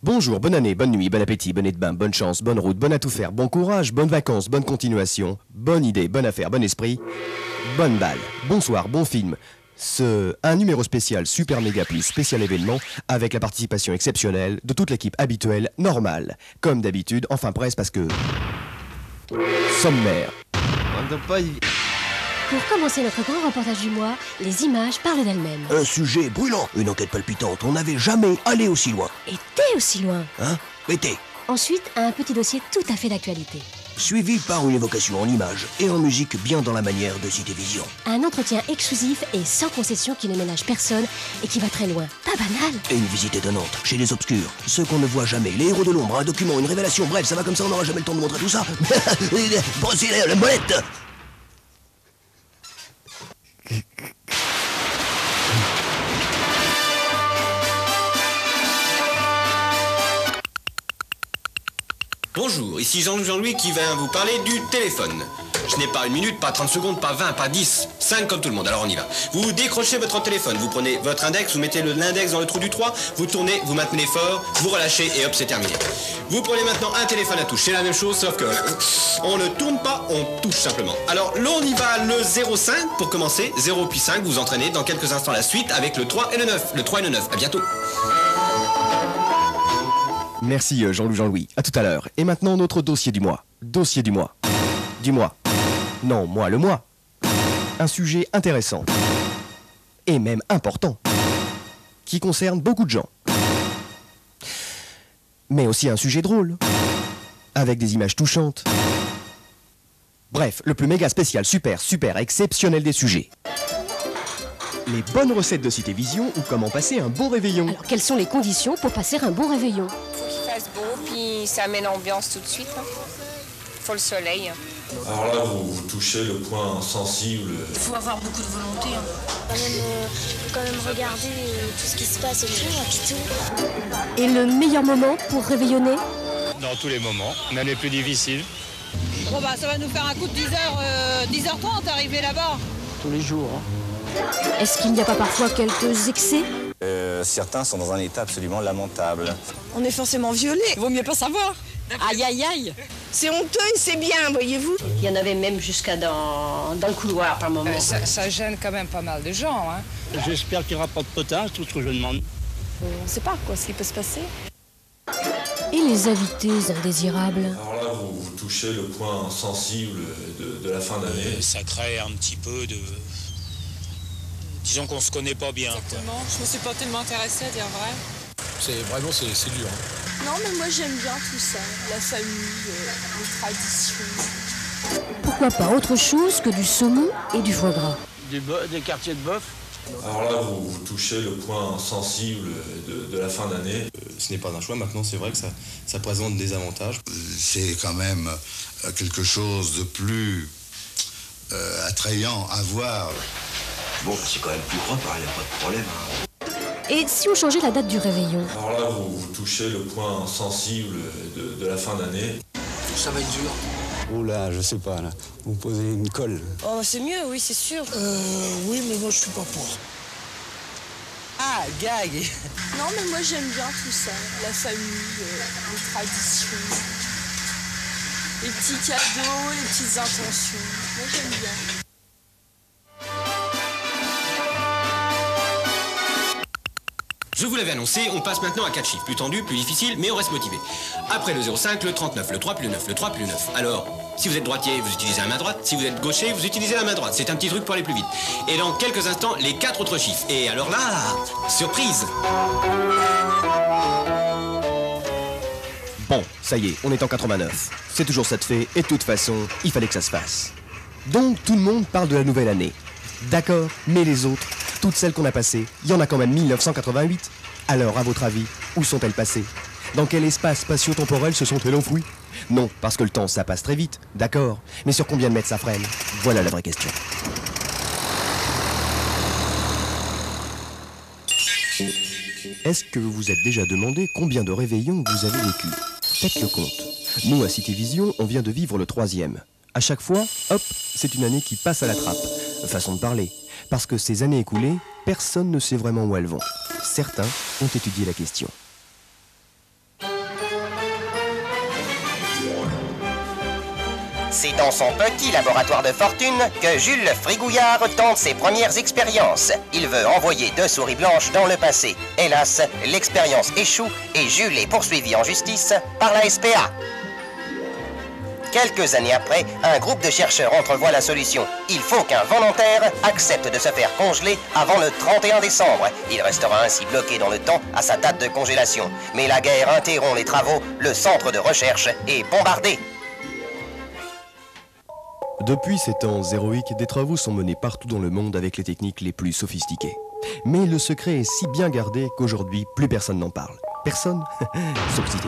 Bonjour, bonne année, bonne nuit, bon appétit, bon nez de bain, bonne chance, bonne route, bonne à tout faire, bon courage, bonnes vacances, bonne continuation, bonne idée, bonne affaire, bon esprit, bonne balle, bonsoir, bon film. Un numéro spécial Super Méga Plus spécial événement avec la participation exceptionnelle de toute l'équipe habituelle normale. Comme d'habitude, enfin presque parce que... Sommaire. Pour commencer notre grand reportage du mois, les images parlent d'elles-mêmes. Un sujet brûlant, une enquête palpitante. On n'avait jamais allé aussi loin. Et t'es aussi loin. Hein? Été. Ensuite, un petit dossier tout à fait d'actualité. Suivi par une évocation en images et en musique bien dans la manière de Cité Vision. Un entretien exclusif et sans concession qui ne ménage personne et qui va très loin. Pas banal. Et une visite étonnante chez les obscurs. Ceux qu'on ne voit jamais. Les héros de l'ombre, un document, une révélation. Bref, ça va comme ça, on n'aura jamais le temps de montrer tout ça. Brossez la molette. Bonjour, ici Jean-Louis qui vient vous parler du téléphone. Je n'ai pas une minute, pas 30 secondes, pas 20, pas 10, 5 comme tout le monde, alors on y va. Vous décrochez votre téléphone, vous prenez votre index, vous mettez l'index dans le trou du 3, vous tournez, vous maintenez fort, vous relâchez et hop, c'est terminé. Vous prenez maintenant un téléphone à touche, c'est la même chose, sauf que on ne tourne pas, on touche simplement. Alors là on y va le 0,5 pour commencer, 0 puis 5, vous entraînez dans quelques instants la suite avec le 3 et le 9, le 3 et le 9, à bientôt. Merci Jean-Louis. À tout à l'heure. Et maintenant notre dossier du mois. Dossier du mois. Du mois. Non, moi le mois. Un sujet intéressant. Et même important. Qui concerne beaucoup de gens. Mais aussi un sujet drôle. Avec des images touchantes. Bref, le plus méga spécial, super exceptionnel des sujets. Les bonnes recettes de Cité Vision ou comment passer un beau réveillon. Alors, quelles sont les conditions pour passer un bon réveillon? Faut qu'il fasse beau, puis ça met l'ambiance tout de suite. Faut le soleil. Alors là, vous touchez le point sensible. Il faut avoir beaucoup de volonté. Faut quand même regarder tout ce qui se passe autour, puis tout. Et le meilleur moment pour réveillonner? Dans tous les moments, même les plus difficiles. Bon bah ça va nous faire un coup de 10h30 arriver là-bas. Tous les jours. Est-ce qu'il n'y a pas parfois quelques excès? Certains sont dans un état absolument lamentable. On est forcément violé. Vaut mieux pas savoir. Aïe aïe aïe. C'est honteux et c'est bien, voyez-vous. Il y en avait même jusqu'à dans le couloir par moment. Ça gêne quand même pas mal de gens. Hein. J'espère qu'il n'y aura pas de potage, tout ce que je demande. On sait pas quoi, ce qui peut se passer. Et les invités indésirables? Alors là, vous touchez le point sensible de la fin d'année. Ça crée un petit peu de... Disons qu'on se connaît pas bien. Exactement, quoi. Je me suis pas tellement intéressée à dire vrai. C'est dur. Non, mais moi j'aime bien tout ça. La famille, les traditions. Pourquoi pas autre chose que du saumon et du foie gras? Des quartiers de bœuf. Alors là, vous touchez le point sensible de la fin d'année. Ce n'est pas un choix, maintenant c'est vrai que ça présente des avantages. C'est quand même quelque chose de plus attrayant à voir. Bon, c'est quand même plus propre, il n'y a pas de problème. Et si on changeait la date du réveillon? Alors là, vous touchez le point sensible de la fin d'année. Ça va être dur. Oh là, je sais pas, là. Vous posez une colle. Oh, c'est mieux, oui, c'est sûr. Oui, mais moi je suis pas pour. Ah, gag. Non, mais moi j'aime bien tout ça. La famille, les traditions. Les petits cadeaux, les petites intentions. Moi j'aime bien. Je vous l'avais annoncé, on passe maintenant à 4 chiffres, plus tendus, plus difficiles, mais on reste motivé. Après le 0,5, le 39, le 3 puis le 9, le 3 puis le 9. Alors, si vous êtes droitier, vous utilisez la main droite, si vous êtes gaucher, vous utilisez la main droite. C'est un petit truc pour aller plus vite. Et dans quelques instants, les 4 autres chiffres. Et alors là, surprise! Bon, ça y est, on est en 89. C'est toujours ça de fait, et de toute façon, il fallait que ça se fasse. Donc tout le monde parle de la nouvelle année. D'accord, mais les autres, toutes celles qu'on a passées, il y en a quand même 1988. Alors, à votre avis, où sont-elles passées? Dans quel espace spatio-temporel se sont-elles enfouies? Non, parce que le temps, ça passe très vite, d'accord. Mais sur combien de mètres ça freine? Voilà la vraie question. Est-ce que vous vous êtes déjà demandé combien de réveillons vous avez vécu? Faites le compte. Nous, à Cité Vision, on vient de vivre le 3e. À chaque fois, hop, c'est une année qui passe à la trappe. Façon de parler. Parce que ces années écoulées, personne ne sait vraiment où elles vont. Certains ont étudié la question. C'est dans son petit laboratoire de fortune que Jules Frigouillard tente ses premières expériences. Il veut envoyer 2 souris blanches dans le passé. Hélas, l'expérience échoue et Jules est poursuivi en justice par la SPA. Quelques années après, un groupe de chercheurs entrevoit la solution. Il faut qu'un volontaire accepte de se faire congeler avant le 31 décembre. Il restera ainsi bloqué dans le temps à sa date de congélation. Mais la guerre interrompt les travaux, le centre de recherche est bombardé. Depuis ces temps héroïques, des travaux sont menés partout dans le monde avec les techniques les plus sophistiquées. Mais le secret est si bien gardé qu'aujourd'hui, plus personne n'en parle. Personne? Sauf si t'es